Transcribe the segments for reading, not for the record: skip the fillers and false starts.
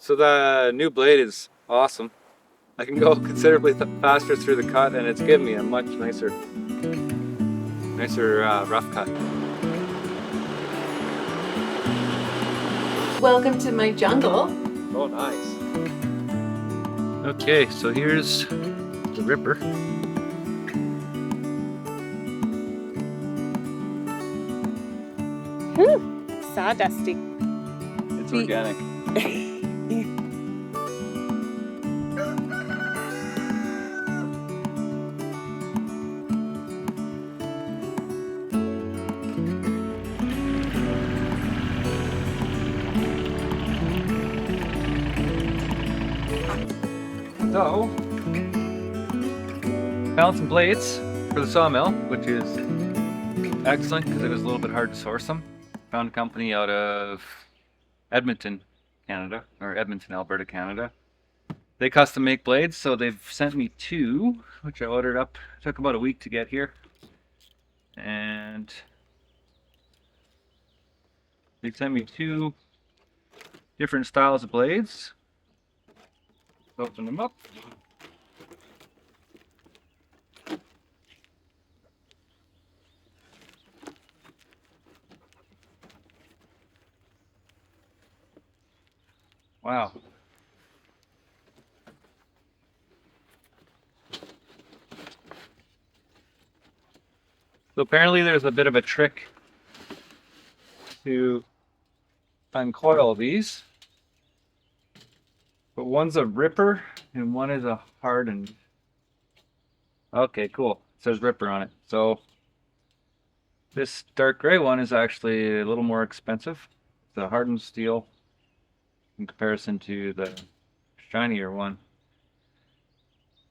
So the new blade is awesome. I can go considerably faster through the cut, and it's giving me a much nicer rough cut. Welcome to my jungle. Oh, nice. Okay, so here's the ripper. Sawdusty. It's organic. So, found some blades for the sawmill, which is excellent because it was a little bit hard to source them. Found a company out of Edmonton, Canada, or Edmonton, Alberta, Canada. They custom make blades, so they've sent me two, which I ordered up. It took about a week to get here. And they sent me two different styles of blades. Open them up. Wow. So apparently there's a bit of a trick to uncoil these. But one's a ripper and one is a hardened. Okay, cool. It says ripper on it. So this dark gray one is actually a little more expensive. It's a hardened steel in comparison to the shinier one.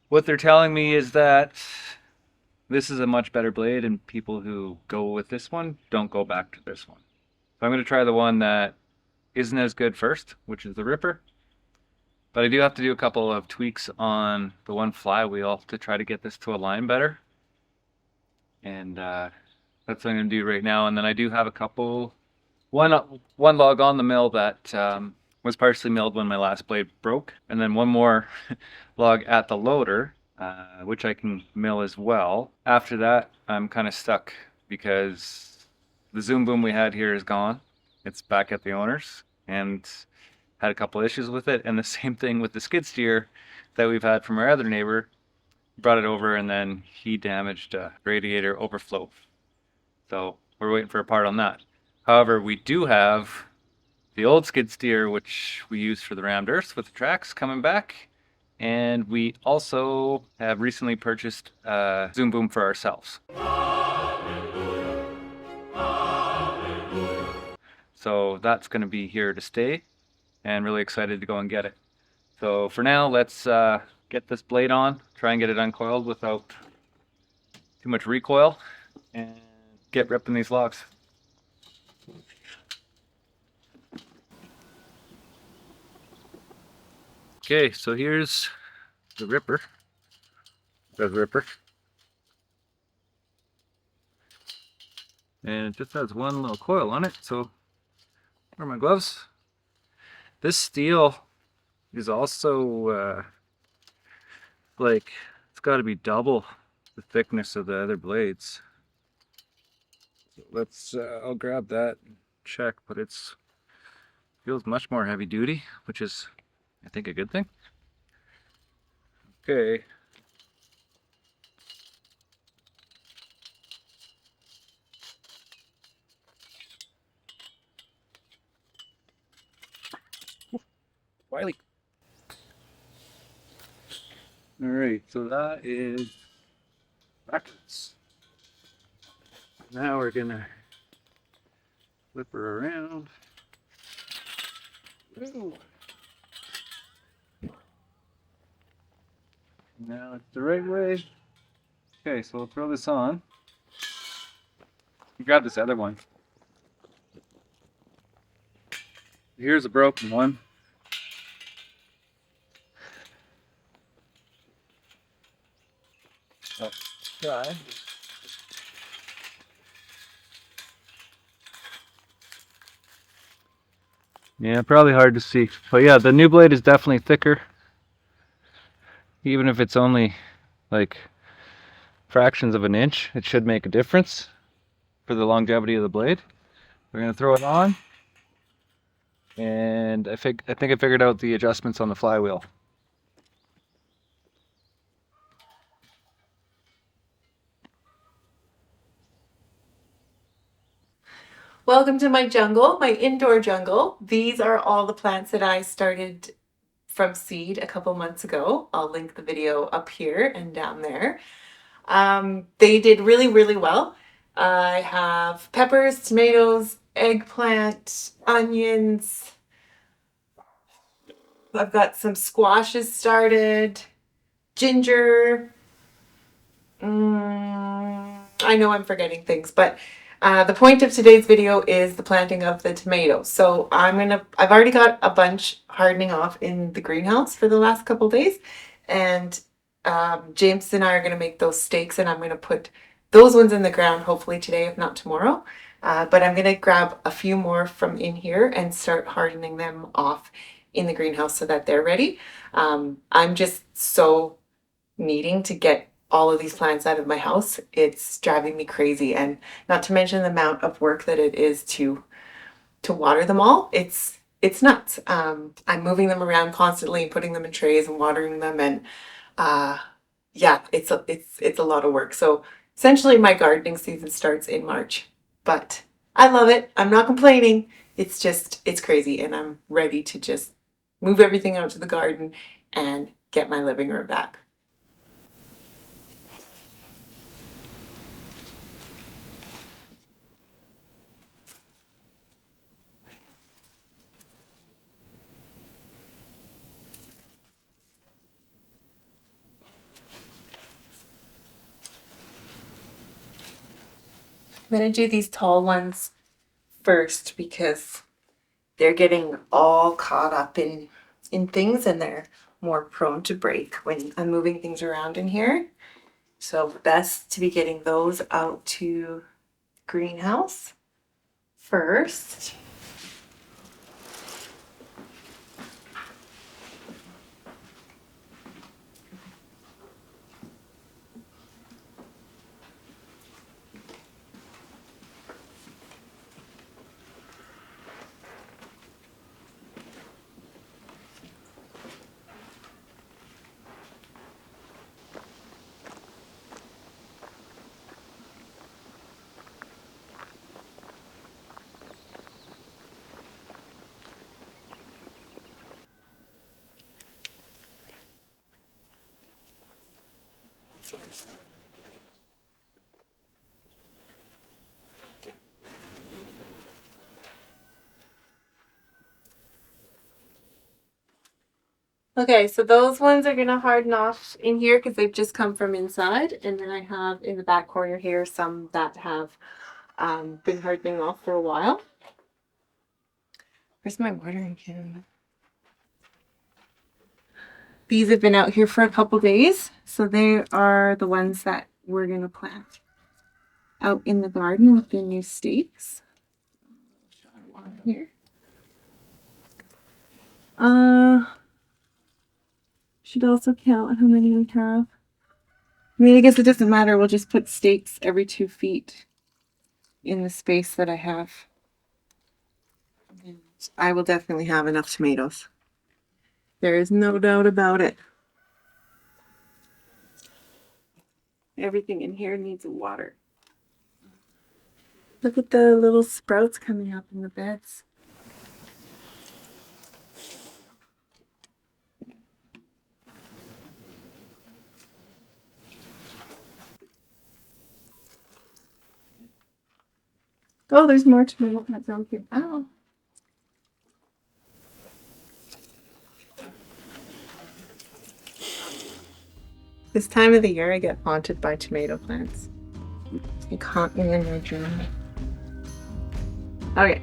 What they're telling me is that this is a much better blade, and people who go with this one don't go back to this one. So I'm going to try the one that isn't as good first, which is the ripper. But I do have to do a couple of tweaks on the one flywheel to try to get this to align better. And that's what I'm going to do right now. And then I do have a couple, one log on the mill that was partially milled when my last blade broke. And then one more log at the loader, which I can mill as well. After that, I'm kind of stuck because the Zoom boom we had here is gone. It's back at the owner's, and had a couple issues with it. And the same thing with the skid steer that we've had from our other neighbor. Brought it over and then he damaged a radiator overflow. So we're waiting for a part on that. However, we do have the old skid steer, which we use for the rammed earths with the tracks, coming back. And we also have recently purchased a Zoom boom for ourselves. So that's going to be here to stay, and really excited to go and get it. So for now, let's get this blade on, try and get it uncoiled without too much recoil, and get ripping these logs. Okay, so here's the ripper. There's the ripper. And it just has one little coil on it, so where are my gloves? This steel is also like, it's got to be double the thickness of the other blades. So let's I'll grab that and check, but it's feels much more heavy duty, which is I think a good thing. Okay. Wiley. All right, so that is backwards. Now we're gonna flip her around. Ooh. Now it's the right way. Okay, so we'll throw this on. Grab this other one. Here's a broken one. Let's try. Yeah, probably hard to see. But yeah, the new blade is definitely thicker. Even if it's only like fractions of an inch, it should make a difference for the longevity of the blade. We're gonna throw it on, and I think I figured out the adjustments on the flywheel. Welcome to my jungle, my indoor jungle. These are all the plants that I started from seed a couple months ago. I'll link the video up here and down there. They did really, really well. I have peppers, tomatoes, eggplant, onions. I've got some squashes started, ginger. I know I'm forgetting things, but the point of today's video is the planting of the tomatoes. So I've already got a bunch hardening off in the greenhouse for the last couple days, and James and I are gonna make those stakes, and I'm gonna put those ones in the ground hopefully today, if not tomorrow. But I'm gonna grab a few more from in here and start hardening them off in the greenhouse so that they're ready. I'm just so needing to get all of these plants out of my house. It's driving me crazy, and not to mention the amount of work that it is to water them all. It's nuts. I'm moving them around constantly and putting them in trays and watering them, and yeah, it's a lot of work. So essentially my gardening season starts in March, but I love it. I'm not complaining. It's crazy, and I'm ready to just move everything out to the garden and get my living room back. I'm gonna do these tall ones first because they're getting all caught up in things, and they're more prone to break when I'm moving things around in here. So best to be getting those out to greenhouse first. Okay, so those ones are gonna harden off in here because they've just come from inside, and then I have in the back corner here some that have been hardening off for a while. Where's my watering can? These have been out here for a couple days, so they are the ones that we're gonna plant out in the garden with the new stakes. Here. Should also count how many we have. I mean, I guess it doesn't matter. We'll just put stakes every 2 feet in the space that I have. And I will definitely have enough tomatoes. There is no doubt about it. Everything in here needs water. Look at the little sprouts coming up in the beds. Oh, there's more tomato plants down here. Oh. This time of the year, I get haunted by tomato plants. They haunt me in my dream. Okay,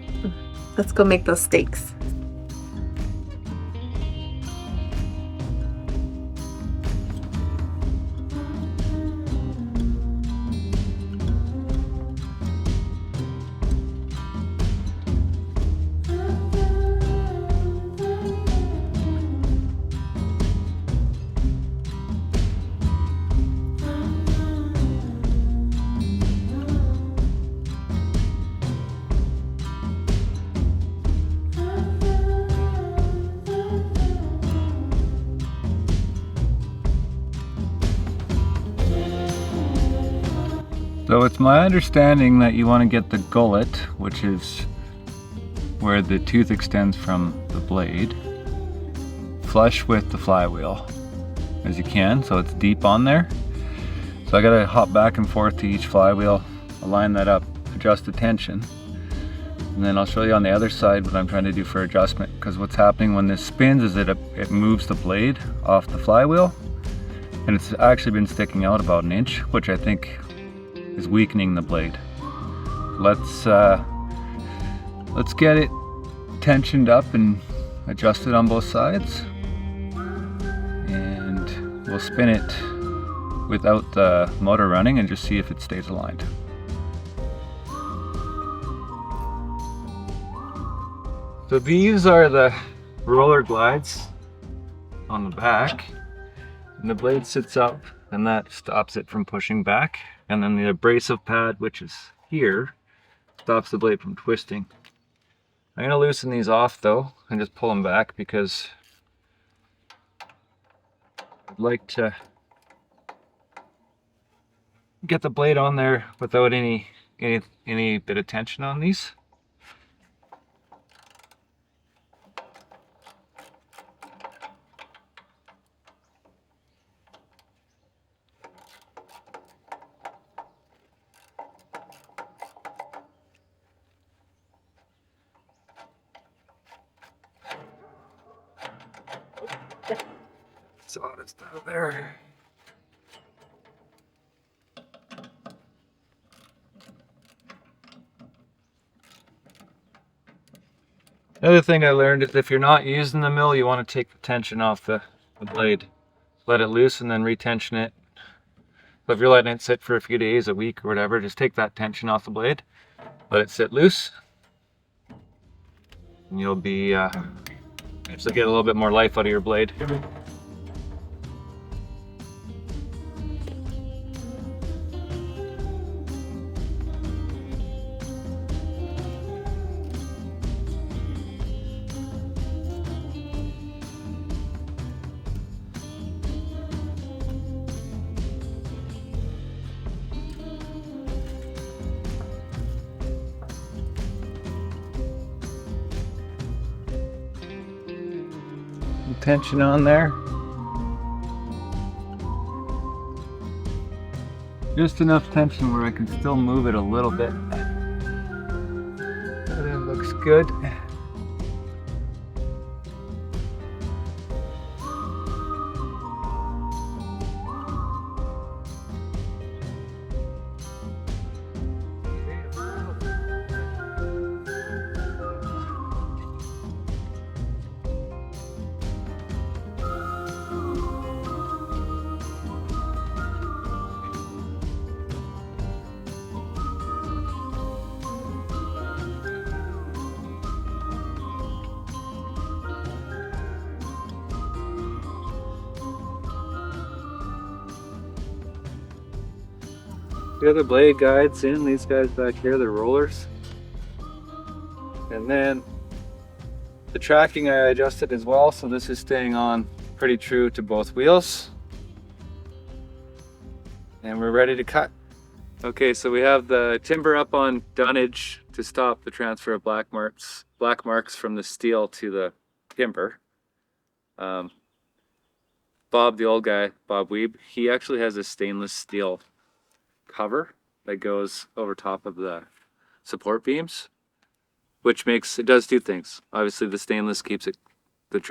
let's go make those steaks. So it's my understanding that you want to get the gullet, which is where the tooth extends from the blade, flush with the flywheel as you can, so it's deep on there. So I gotta hop back and forth to each flywheel, align that up, adjust the tension, and then I'll show you on the other side what I'm trying to do for adjustment, because what's happening when this spins is it moves the blade off the flywheel, and it's actually been sticking out about an inch, which I think is weakening the blade. Let's get it tensioned up and adjusted on both sides, and we'll spin it without the motor running and just see if it stays aligned. So these are the roller glides on the back, and the blade sits up and that stops it from pushing back, and then the abrasive pad, which is here, stops the blade from twisting. I'm going to loosen these off though and just pull them back, because I'd like to get the blade on there without any bit of tension on these. So it's down there. The other thing I learned is if you're not using the mill, you want to take the tension off the blade. Let it loose and then retension it. So if you're letting it sit for a few days, a week or whatever, just take that tension off the blade, let it sit loose, and you'll be actually get a little bit more life out of your blade. Tension on there. Just enough tension where I can still move it a little bit. That looks good. The other blade guides in, these guys back here, they're rollers. And then the tracking I adjusted as well, so this is staying on pretty true to both wheels. And we're ready to cut. Okay, so we have the timber up on dunnage to stop the transfer of black marks from the steel to the timber. Bob, the old guy, Bob Weeb, he actually has a stainless steel cover that goes over top of the support beams, which does two things. Obviously the stainless keeps it,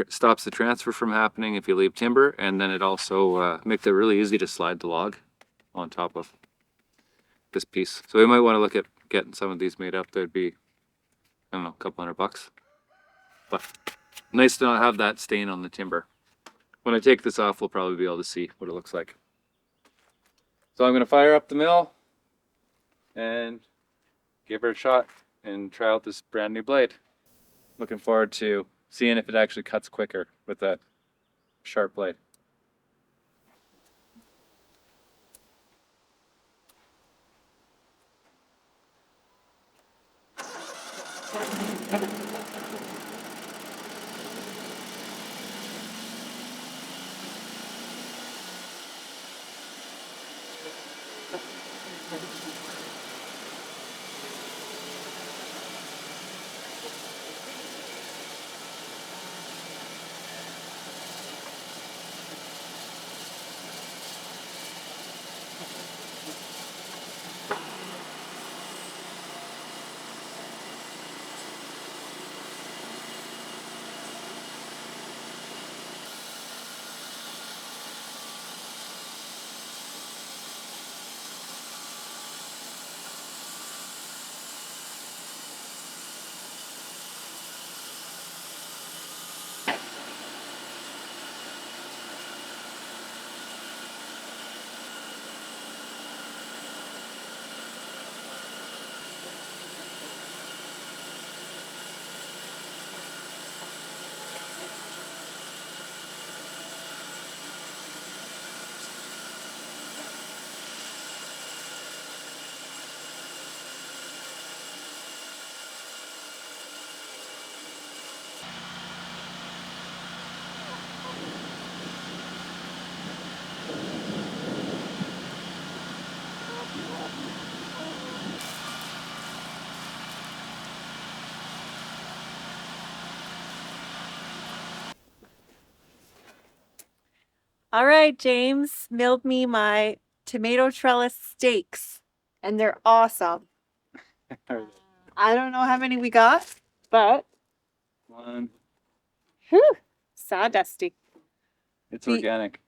stops the transfer from happening if you leave timber, and then it also makes it really easy to slide the log on top of this piece. So we might want to look at getting some of these made up. There'd be, I don't know, a couple $100, but nice to not have that stain on the timber. When I take this off, we'll probably be able to see what it looks like. So I'm going to fire up the mill and give her a shot and try out this brand new blade. Looking forward to seeing if it actually cuts quicker with that sharp blade. All right, James milled me my tomato trellis steaks, and they're awesome. I don't know how many we got, but One. whew, sawdusty. It's The- organic.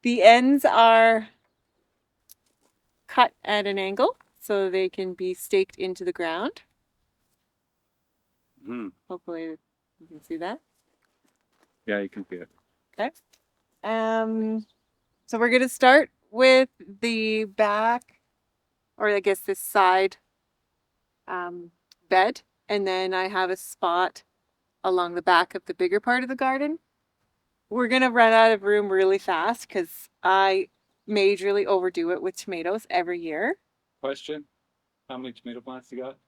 The ends are cut at an angle so they can be staked into the ground. Hopefully you can see that. Yeah, you can see it. Okay. So we're gonna start with the back, or I guess this side bed, and then I have a spot along the back of the bigger part of the garden. We're gonna run out of room really fast because I majorly overdo it with tomatoes every year. Question: how many tomato plants you got?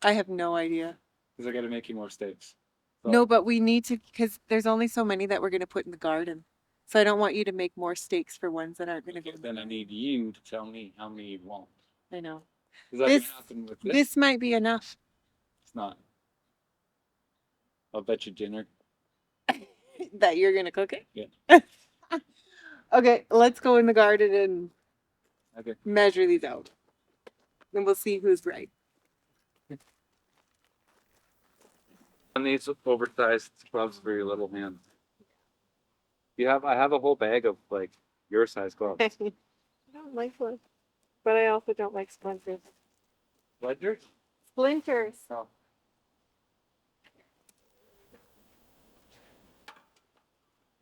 I have no idea. Because I got to make you more steaks. So, No, but we need to, because there's only so many that we're gonna put in the garden. So I don't want you to make more steaks for ones that aren't gonna go. then I need you to tell me how many you want. I know. Is that This- gonna happen with this? This might be enough. It's not. I'll bet you dinner. That you're gonna cook it? Yeah. Okay, let's go in the garden and Okay. measure these out. And we'll see who's right. On these oversized gloves for your little hands. I have a whole bag of like your size gloves. I don't like one, but I also don't like splinters. Ledger? Splinters. Oh.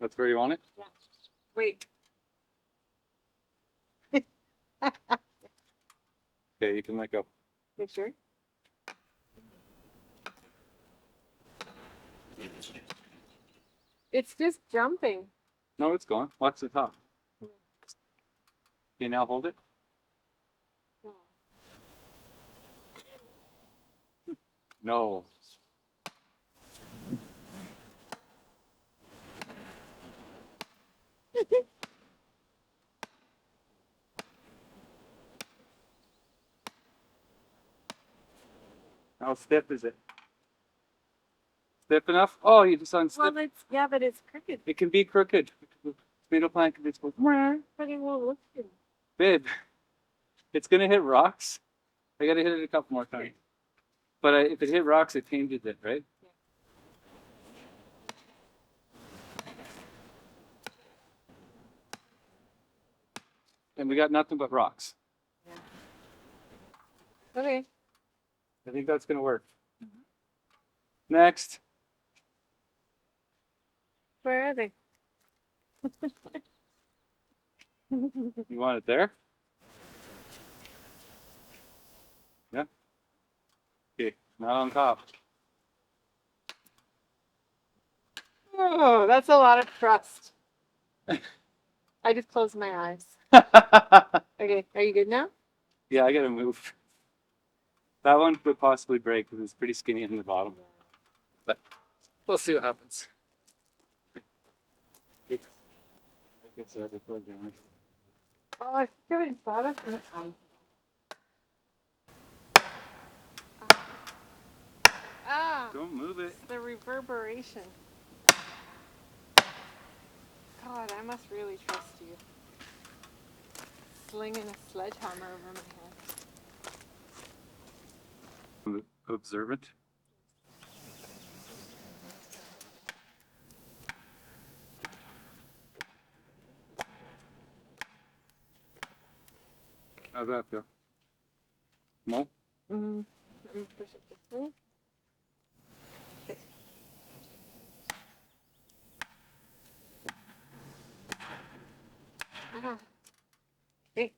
That's where you want it? Yeah. Wait. Okay, you can let go. You sure? It's just jumping. No, it's gone. Watch the top. Can you now hold it? No. How stiff is it? Stiff enough? Oh, you just unstiff. Well, yeah, but it's crooked. It can be crooked. Tomato plant can be supposed to. But it won't look good. Babe, it's gonna hit rocks. I gotta hit it a couple more times. But if it hit rocks, it changes it, right? And we got nothing but rocks. Okay. I think that's gonna work. Next. Where are they? You want it there? Yeah. Okay, not on top. Oh, that's a lot of trust. I just closed my eyes. Okay, are you good now? Yeah, I gotta move. That one could possibly break because it's pretty skinny in the bottom. But we'll see what happens. Oh, I haven't thought of it. Ah, Don't move it. the reverberation. God, I must really trust you. Slinging a sledgehammer over my head. Observant. How's that feel? No? Let me push it this way. Ah. Hey.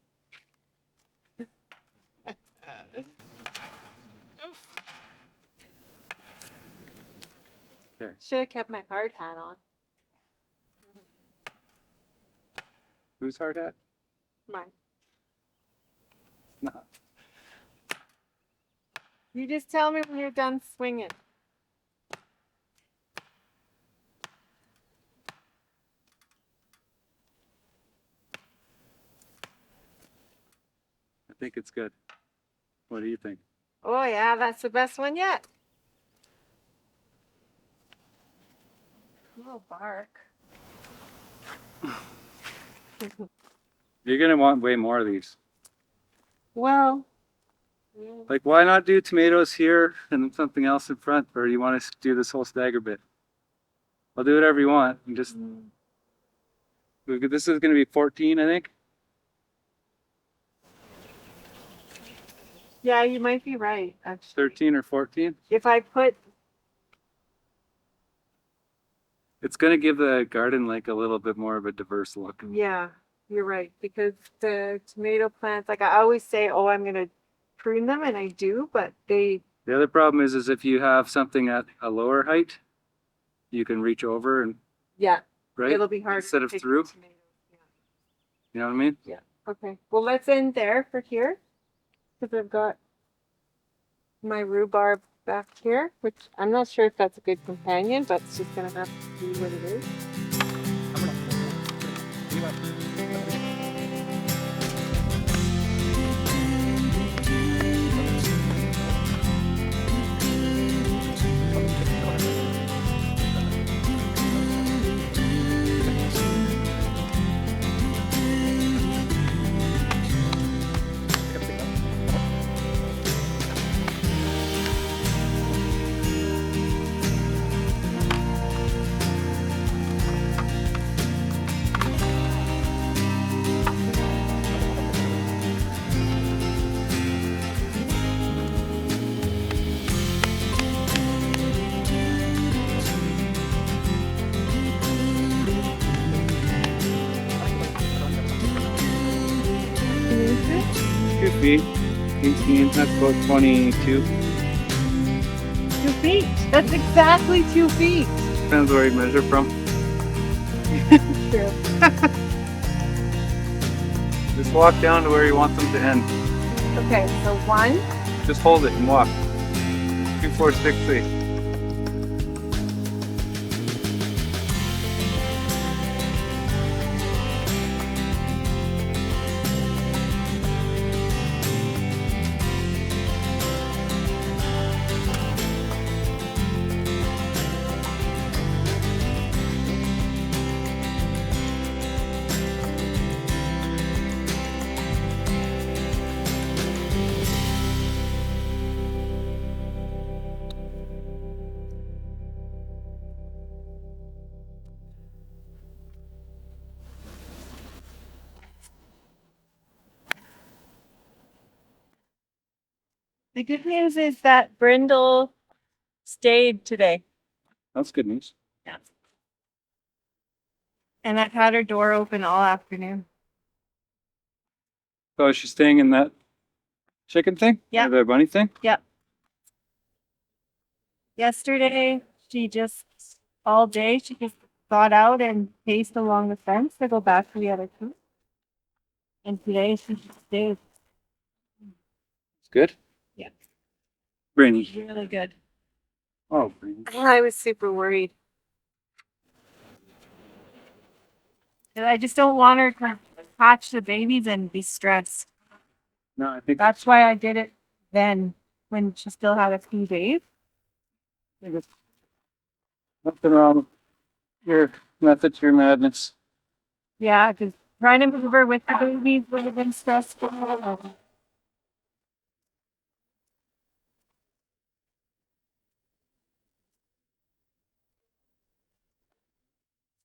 Okay. Should have kept my hard hat on. Whose hard hat? Mine. No. You just tell me when you're done swinging. I think it's good. What do you think? Oh yeah, that's the best one yet. Oh, bark. You're gonna want way more of these. Well, Like, why not do tomatoes here and then something else in front? Or you want to do this whole stagger bit? I'll do whatever you want. And just this is gonna be 14, I think. yeah, you might be right, actually. 13 or 14. If I put, It's gonna give the garden like a little bit more of a diverse look. yeah, you're right, because the tomato plants, like I always say, oh, I'm gonna prune them, and I do, but they, The other problem is if you have something at a lower height, you can reach over and yeah, right it'll be hard instead to of pick through. the tomatoes. You know what I mean? Yeah. Okay. Well, let's end there for here, because I've got my rhubarb back here, which I'm not sure if that's a good companion, but it's just gonna have to be what it is. Could be 18. That's about 22. 2 feet. That's exactly 2 feet. Depends where you measure from. True. Just walk down to where you want them to end. Okay, so 1, Just hold it and walk. 2, 4, 6, 8. the good news is that Brindle stayed today. That's good news. Yeah. And I've had her door open all afternoon. So is she staying in that chicken thing? Yeah. Or the bunny thing? Yep. Yesterday, she just, all day, she just got out and paced along the fence to go back to the other two. And today, she just stayed. It's good? Yeah. Brainy. Really good. Oh, Brainy. I was super worried. And I just don't want her to hatch the babies and be stressed. No, I think That's why I did it then, when she still had a few days. there's nothing wrong with your method to your madness. Yeah, because trying to move her with the babies would have been stressful.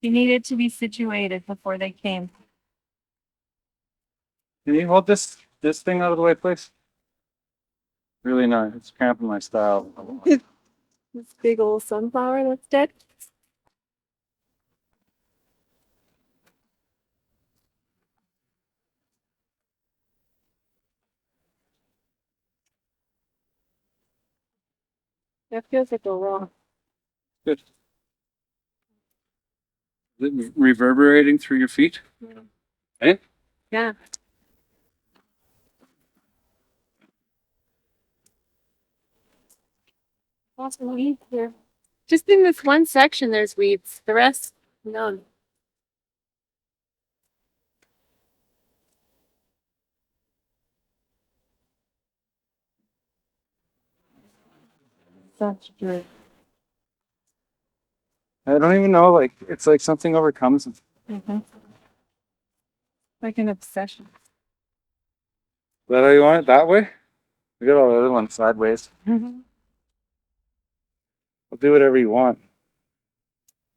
She needed to be situated before they came. Can you hold this thing out of the way, please? Really not. It's cramping my style. This big old sunflower that's dead. That feels like a raw. Good. Is it reverberating through your feet? Yeah. Eh? Yeah. Lots of weeds here. Just in this one section, there's weeds. The rest, none. Such good. I don't even know. Like it's like something overcomes Like an obsession. Is that how you want it? That way? We got all the other ones sideways. Mm-hmm. I'll do whatever you want.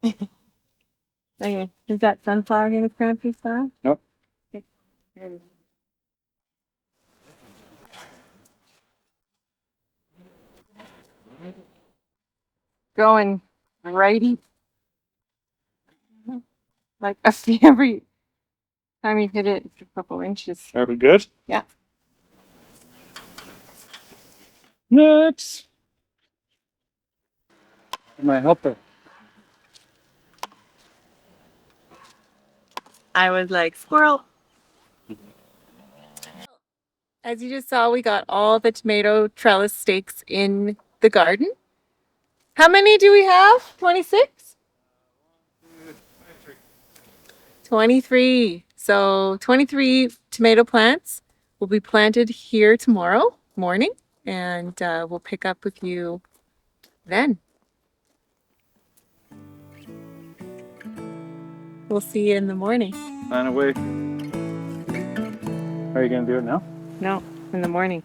Okay. Is that sunflower going to cramp your style? Nope. Okay. Going righty. Like every time you hit it, it's a couple inches. Are we good? Yeah. Next. My helper. I was like, squirrel. As you just saw, we got all the tomato trellis stakes in the garden. How many do we have? 26? 23. So 23 tomato plants will be planted here tomorrow morning, and we'll pick up with you then. We'll see you in the morning. Plan away. Are you gonna do it now? No, in the morning.